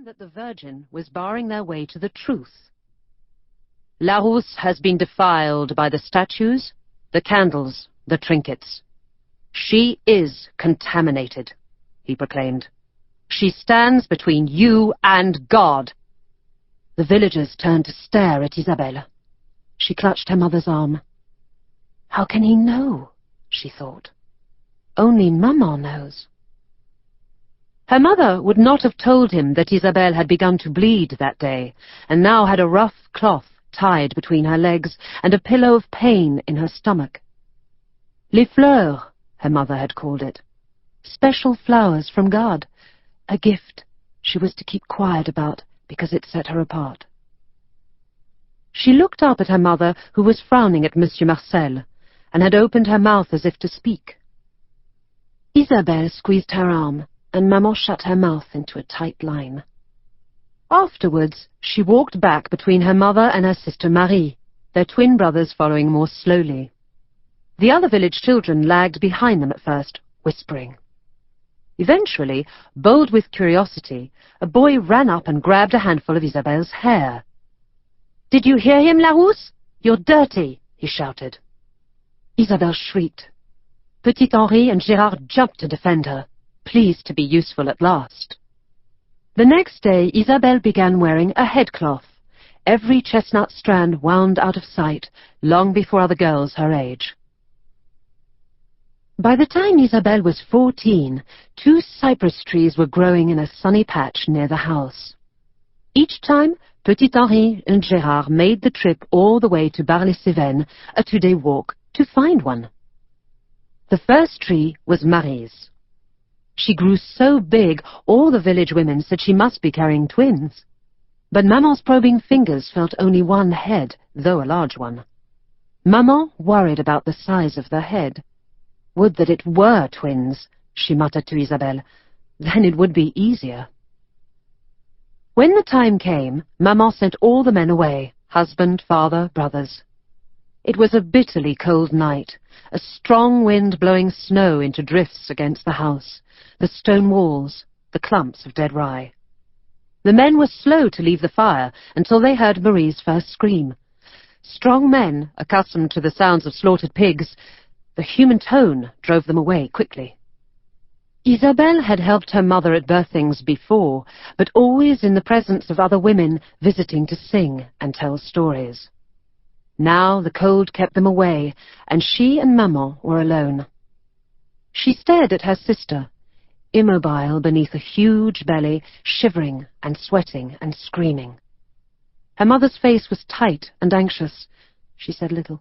them that the Virgin was barring their way to the truth. Larousse has been defiled by the statues, the candles, the trinkets. She is contaminated, he proclaimed. She stands between you and God. The villagers turned to stare at Isabelle. She clutched her mother's arm. How can he know? She thought. Only Maman knows. Her mother would not have told him that Isabelle had begun to bleed that day, and now had a rough cloth tied between her legs and a pillow of pain in her stomach. Les fleurs, her mother had called it. Special flowers from God. A gift she was to keep quiet about because it set her apart. She looked up at her mother, who was frowning at Monsieur Marcel, and had opened her mouth as if to speak. Isabelle squeezed her arm, and Maman shut her mouth into a tight line. Afterwards, she walked back between her mother and her sister Marie, their twin brothers following more slowly. The other village children lagged behind them at first, whispering. Eventually, bold with curiosity, a boy ran up and grabbed a handful of Isabelle's hair. "Did you hear him, Larousse? You're dirty," he shouted. Isabelle shrieked. Petit Henri and Gérard jumped to defend her, pleased to be useful at last. The next day, Isabelle began wearing a headcloth, every chestnut strand wound out of sight, long before other girls her age. By the time Isabelle was 14, 2 cypress trees were growing in a sunny patch near the house. Each time, Petit Henri and Gérard made the trip all the way to Bar-les-Cévennes, a 2-day walk, to find one. The first tree was Marie's. She grew so big, all the village women said she must be carrying twins. But Maman's probing fingers felt only one head, though a large one. Maman worried about the size of the head. Would that it were twins, she muttered to Isabelle. Then it would be easier. When the time came, Maman sent all the men away, husband, father, brothers. It was a bitterly cold night, a strong wind blowing snow into drifts against the house, the stone walls, the clumps of dead rye. The men were slow to leave the fire until they heard Marie's first scream. Strong men, accustomed to the sounds of slaughtered pigs, the human tone drove them away quickly. Isabelle had helped her mother at birthings before, but always in the presence of other women visiting to sing and tell stories. Now the cold kept them away, and she and Maman were alone. She stared at her sister, immobile beneath a huge belly, shivering and sweating and screaming. Her mother's face was tight and anxious. She said little.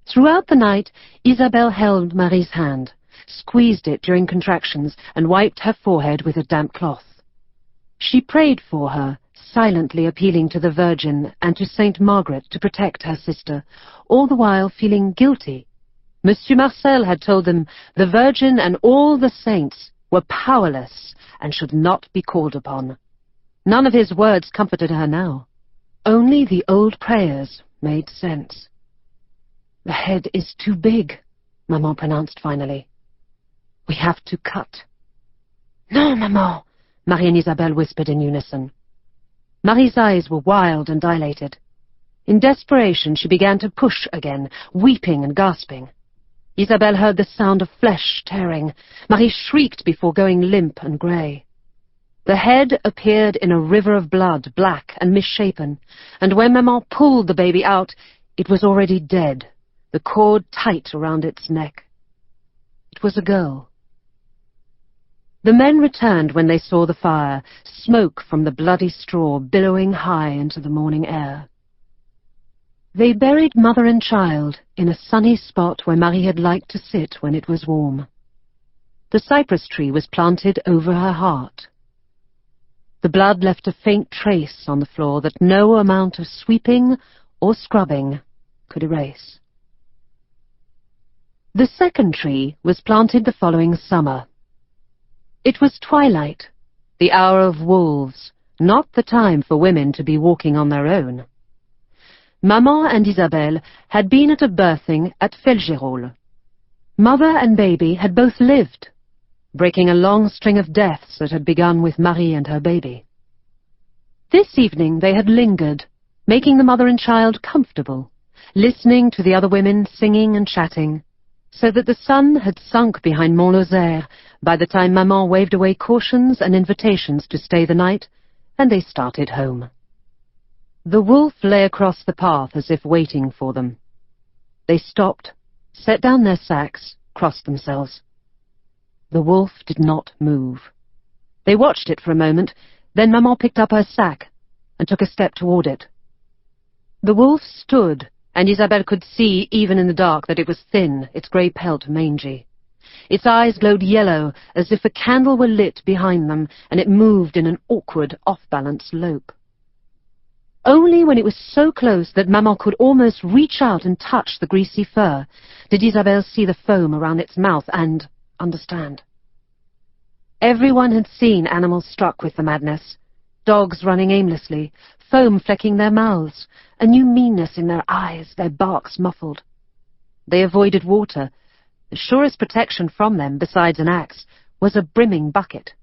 Throughout the night, Isabelle held Marie's hand, squeezed it during contractions, and wiped her forehead with a damp cloth. She prayed for her, silently appealing to the Virgin and to Saint Margaret to protect her sister, all the while feeling guilty. Monsieur Marcel had told them the Virgin and all the saints were powerless and should not be called upon. None of his words comforted her now. Only the old prayers made sense. "The head is too big," Maman pronounced finally. "We have to cut." "No, Maman," Marie and Isabelle whispered in unison. Marie's eyes were wild and dilated. In desperation, she began to push again, weeping and gasping. Isabelle heard the sound of flesh tearing. Marie shrieked before going limp and grey. The head appeared in a river of blood, black and misshapen, and when Maman pulled the baby out, it was already dead, the cord tight around its neck. It was a girl. The men returned when they saw the fire, smoke from the bloody straw billowing high into the morning air. They buried mother and child in a sunny spot where Marie had liked to sit when it was warm. The cypress tree was planted over her heart. The blood left a faint trace on the floor that no amount of sweeping or scrubbing could erase. The second tree was planted the following summer. It was twilight, the hour of wolves, not the time for women to be walking on their own. Maman and Isabelle had been at a birthing at Felgerolles. Mother and baby had both lived. breaking a long string of deaths that had begun with Marie and her baby. This evening they had lingered, making the mother and child comfortable, listening to the other women singing and chatting, so that the sun had sunk behind Mont-Lozère by the time Maman waved away cautions and invitations to stay the night, and they started home. The wolf lay across the path as if waiting for them. They stopped, set down their sacks, crossed themselves. The wolf did not move. They watched it for a moment, then Maman picked up her sack and took a step toward it. The wolf stood, and Isabelle could see, even in the dark, that it was thin, its grey pelt mangy. Its eyes glowed yellow, as if a candle were lit behind them, and it moved in an awkward, off-balance lope. Only when it was so close that Maman could almost reach out and touch the greasy fur did Isabelle see the foam around its mouth and understand. Everyone had seen animals struck with the madness, dogs running aimlessly, foam flecking their mouths, a new meanness in their eyes, their barks muffled. They avoided water. The surest protection from them, besides an axe, was a brimming bucket.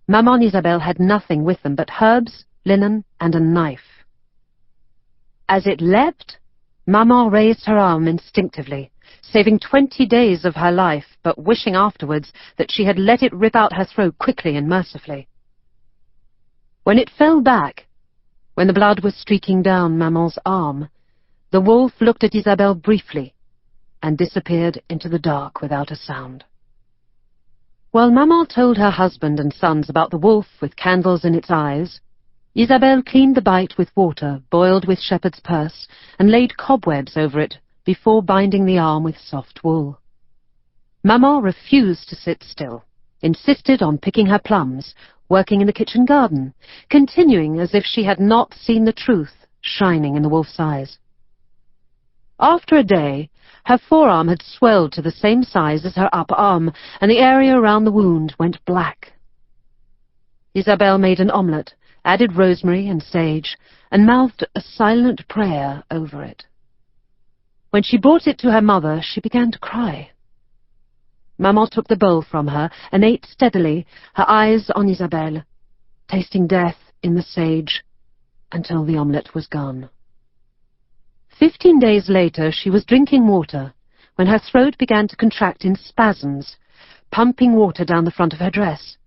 Maman and Isabelle had nothing with them but herbs, linen, and a knife. As it leapt, Maman raised her arm instinctively, saving 20 days of her life, but wishing afterwards that she had let it rip out her throat quickly and mercifully. When it fell back, when the blood was streaking down Maman's arm, the wolf looked at Isabelle briefly and disappeared into the dark without a sound. While Maman told her husband and sons about the wolf with candles in its eyes, Isabelle cleaned the bite with water boiled with shepherd's purse and laid cobwebs over it before binding the arm with soft wool. Maman refused to sit still, insisted on picking her plums, working in the kitchen garden, continuing as if she had not seen the truth shining in the wolf's eyes. After a day, her forearm had swelled to the same size as her upper arm, and the area around the wound went black. Isabelle made an omelette, added rosemary and sage, and mouthed a silent prayer over it. When she brought it to her mother, she began to cry. Maman took the bowl from her and ate steadily, her eyes on Isabelle, tasting death in the sage until the omelette was gone. 15 days later, she was drinking water when her throat began to contract in spasms, pumping water down the front of her dress.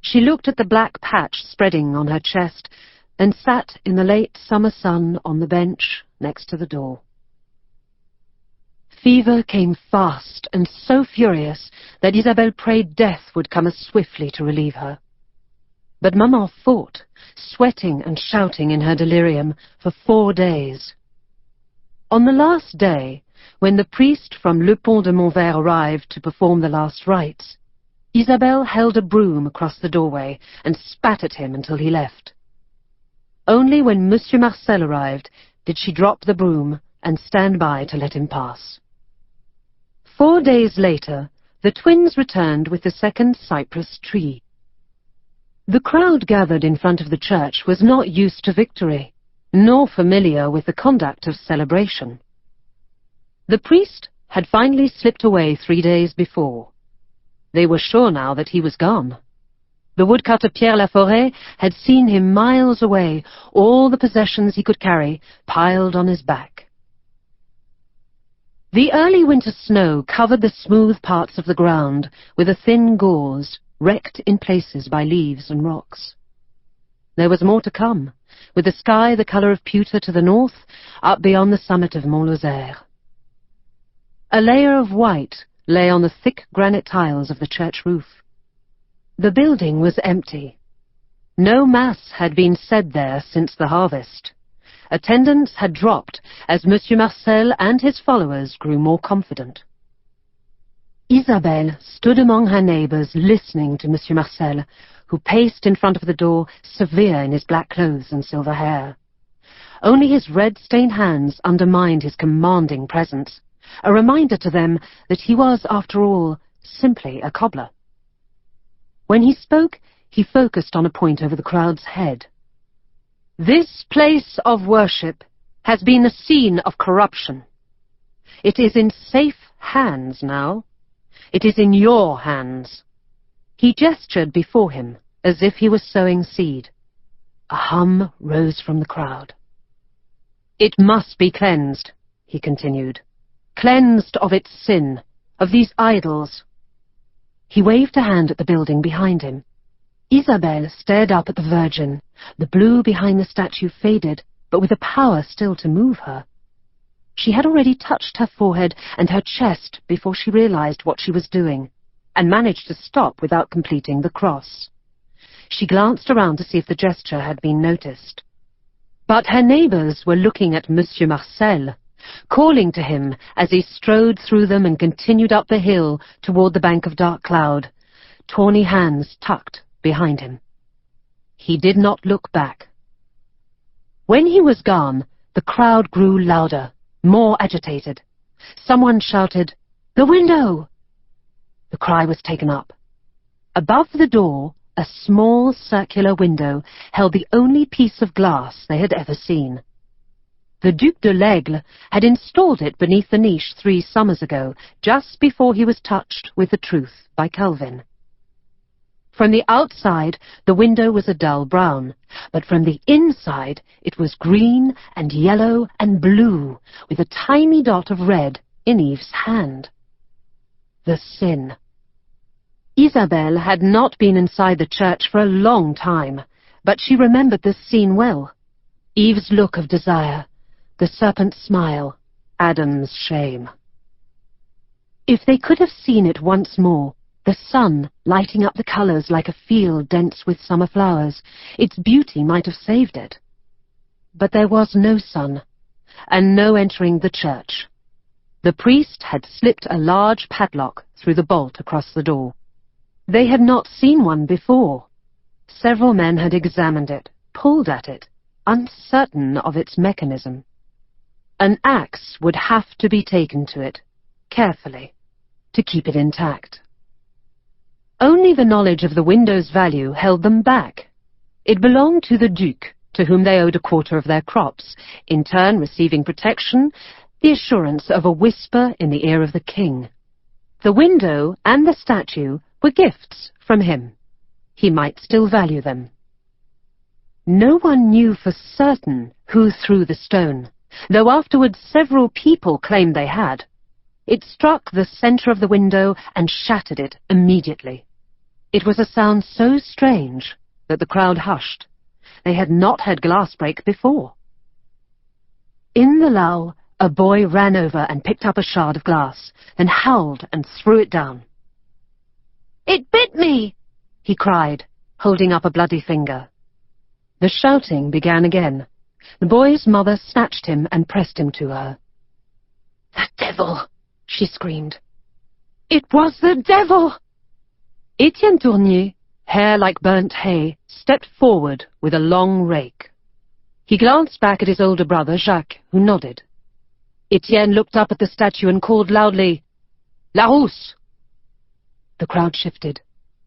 She looked at the black patch spreading on her chest and sat in the late summer sun on the bench next to the door. Fever came fast and so furious that Isabelle prayed death would come as swiftly to relieve her. But Maman fought, sweating and shouting in her delirium, for 4 days. On the last day, when the priest from Le Pont de Montvert arrived to perform the last rites, Isabelle held a broom across the doorway and spat at him until he left. Only when Monsieur Marcel arrived did she drop the broom and stand by to let him pass. 4 days later, the twins returned with the second cypress tree. The crowd gathered in front of the church was not used to victory, nor familiar with the conduct of celebration. The priest had finally slipped away 3 days before. They were sure now that he was gone. The woodcutter Pierre Laforêt had seen him miles away, all the possessions he could carry piled on his back. The early winter snow covered the smooth parts of the ground with a thin gauze, wrecked in places by leaves and rocks. There was more to come, with the sky the colour of pewter to the north, up beyond the summit of Mont-Lozère. A layer of white lay on the thick granite tiles of the church roof. The building was empty. No Mass had been said there since the harvest. Attendance had dropped as Monsieur Marcel and his followers grew more confident. Isabelle stood among her neighbours listening to Monsieur Marcel, who paced in front of the door, severe in his black clothes and silver hair. Only his red-stained hands undermined his commanding presence, a reminder to them that he was, after all, simply a cobbler. When he spoke, he focused on a point over the crowd's head. This place of worship has been a scene of corruption. It is in safe hands now. It is in your hands." He gestured before him, as if he was sowing seed. A hum rose from the crowd. "It must be cleansed," he continued. "Cleansed of its sin, of these idols." He waved a hand at the building behind him. Isabelle stared up at the Virgin. The blue behind the statue faded, but with a power still to move her. She had already touched her forehead and her chest before she realized what she was doing, and managed to stop without completing the cross. She glanced around to see if the gesture had been noticed. But her neighbors were looking at Monsieur Marcel, calling to him as he strode through them and continued up the hill toward the bank of dark cloud, tawny hands tucked behind him. He did not look back. When he was gone, the crowd grew louder, more agitated. Someone shouted, "The window!" The cry was taken up. Above the door, a small circular window held the only piece of glass they had ever seen. The Duc de l'Aigle had installed it beneath the niche 3 summers ago, just before he was touched with the truth by Calvin. From the outside, the window was a dull brown, but from the inside it was green and yellow and blue, with a tiny dot of red in Eve's hand. The sin. Isabelle had not been inside the church for a long time, but she remembered this scene well. Eve's look of desire, the serpent's smile, Adam's shame. If they could have seen it once more, the sun lighting up the colors like a field dense with summer flowers, its beauty might have saved it. But there was no sun, and no entering the church. The priest had slipped a large padlock through the bolt across the door. They had not seen one before. Several men had examined it, pulled at it, uncertain of its mechanism. An axe would have to be taken to it, carefully, to keep it intact. Only the knowledge of the window's value held them back. It belonged to the Duke, to whom they owed a quarter of their crops, in turn receiving protection, the assurance of a whisper in the ear of the king. The window and the statue were gifts from him. He might still value them. No one knew for certain who threw the stone, though afterwards several people claimed they had. It struck the center of the window and shattered it immediately. It was a sound so strange that the crowd hushed. They had not had glass break before. In the lull, a boy ran over and picked up a shard of glass, then howled and threw it down. "It bit me!" he cried, holding up a bloody finger. The shouting began again. The boy's mother snatched him and pressed him to her. "The devil!" she screamed. "It was the devil!" Etienne Tournier, hair like burnt hay, stepped forward with a long rake. He glanced back at his older brother, Jacques, who nodded. Etienne looked up at the statue and called loudly, "La Rousse!" The crowd shifted,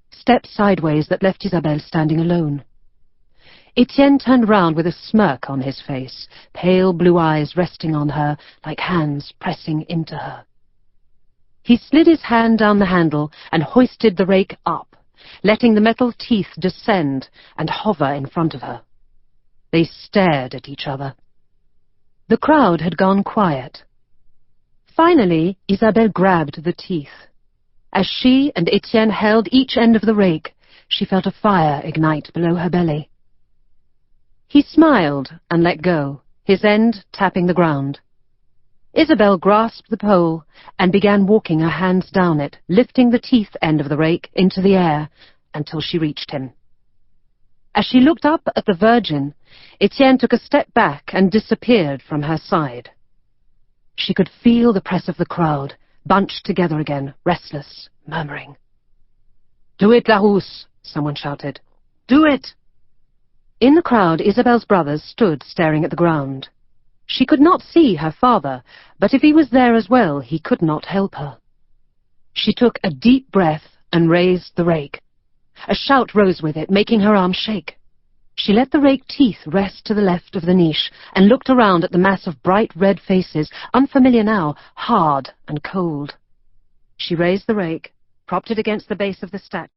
stepped sideways that left Isabelle standing alone. Etienne turned round with a smirk on his face, pale blue eyes resting on her like hands pressing into her. He slid his hand down the handle and hoisted the rake up, letting the metal teeth descend and hover in front of her. They stared at each other. The crowd had gone quiet. Finally, Isabelle grabbed the teeth. As she and Etienne held each end of the rake, she felt a fire ignite below her belly. He smiled and let go, his end tapping the ground. Isabelle grasped the pole and began walking her hands down it, lifting the teeth end of the rake into the air until she reached him. As she looked up at the Virgin, Etienne took a step back and disappeared from her side. She could feel the press of the crowd, bunched together again, restless, murmuring. "Do it, La Rousse!" someone shouted. "Do it!" In the crowd, Isabelle's brothers stood staring at the ground. She could not see her father, but if he was there as well, he could not help her. She took a deep breath and raised the rake. A shout rose with it, making her arm shake. She let the rake teeth rest to the left of the niche and looked around at the mass of bright red faces, unfamiliar now, hard and cold. She raised the rake, propped it against the base of the statue.